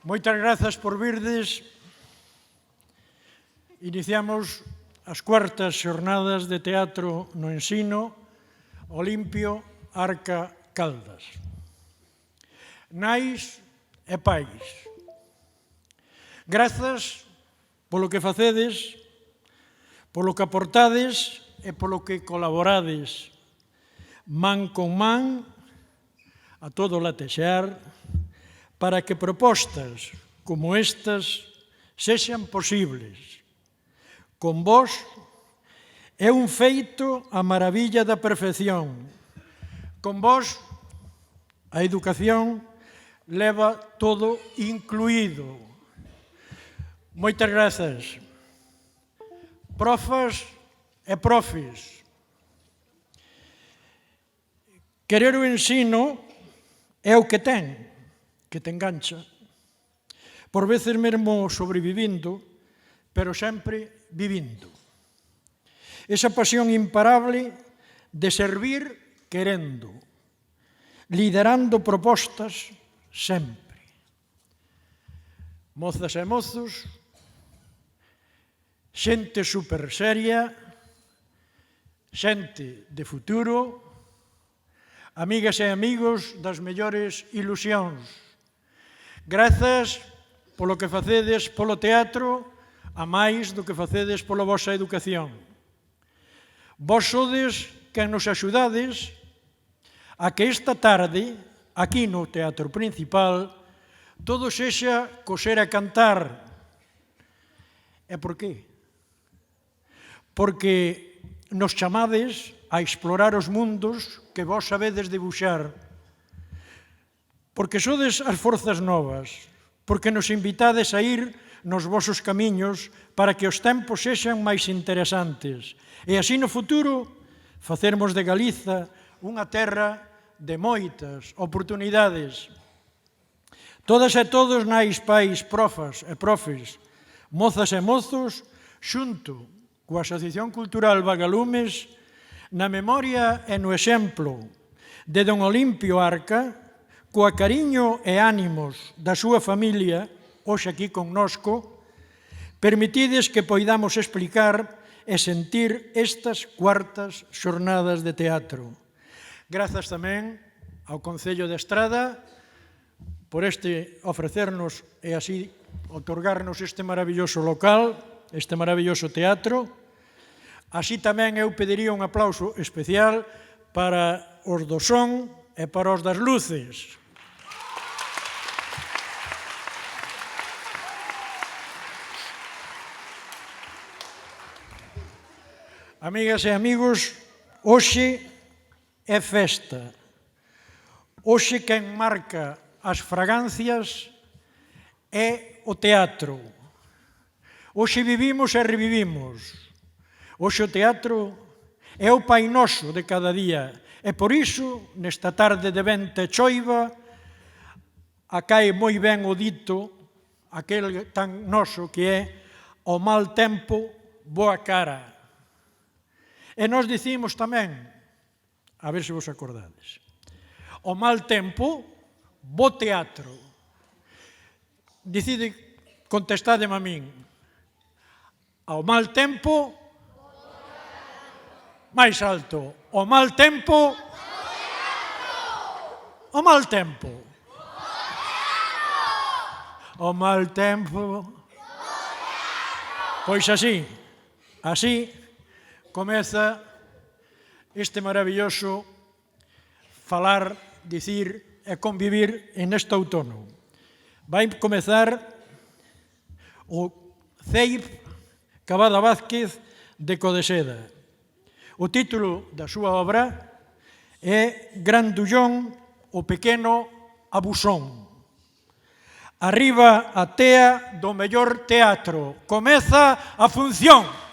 Moitas grazas por virdes. Iniciamos as cuartas xornadas de teatro no ensino Olimpio Arca Caldas. Nais e pais, grazas polo que facedes, polo que aportades e polo que colaborades man con man a todo latexar para que propostas como estas sexan posibles. Con vós é un feito a maravilla da perfección. Con vós a educación leva todo incluído. Moitas grazas. Profas e profes. Querer o ensino é o que te engancha. Por veces mesmo sobrevivindo, pero sempre vivindo. Esa pasión imparable de servir querendo, liderando propostas sempre. Mozas e mozos, xente super seria, xente de futuro, amigas e amigos das mellores ilusións. Grazas polo que facedes polo teatro, a máis do que facedes pola vosa educación. Vós sodes quen nos axudades a que esta tarde, aquí no Teatro Principal, todo sexa coser a cantar. E por qué? Porque nos chamades a explorar os mundos que vós sabedes dibuixar. Porque sodes as forzas novas, porque nos invitades a ir nos vosos camiños para que os tempos sexan máis interesantes e así no futuro facermos de Galiza unha terra de moitas oportunidades. Todas e todos nais, pais, profas e profes, mozas e mozos, xunto coa Asociación Cultural Vagalumes, na memoria e no exemplo de don Olimpio Arca, coa cariño e ánimos da súa familia, hoxe aquí connosco, permitides que poidamos explicar e sentir estas cuartas xornadas de teatro. Grazas tamén ao Concello de Estrada por ofrecernos e así otorgarnos este maravilloso local, este maravilloso teatro. Así tamén eu pediría un aplauso especial para os do son e para os das luces. Amigas e amigos, hoxe é festa. Hoxe quen marca as fragancias é o teatro. Hoxe vivimos e revivimos. Hoxe o teatro é o Pai Noso de cada día. E por iso, nesta tarde de vento e choiva, acae moi ben o dito, aquel tan noso que é o mal tempo, boa cara. E nós dicimos tamén, a ver se vos acordades, o mal tempo, bo teatro. Dicide, contestádeme a min, ao mal tempo, máis alto, o mal tempo, o mal tempo, o mal tempo, pois así comeza este maravilloso falar, dicir e convivir en este outono. Vai comezar o CEIP Cavada Vázquez de Codeseda. O título da súa obra é Grandullón, o pequeno abusón. Arriba a tea do mellor teatro. Comeza a función.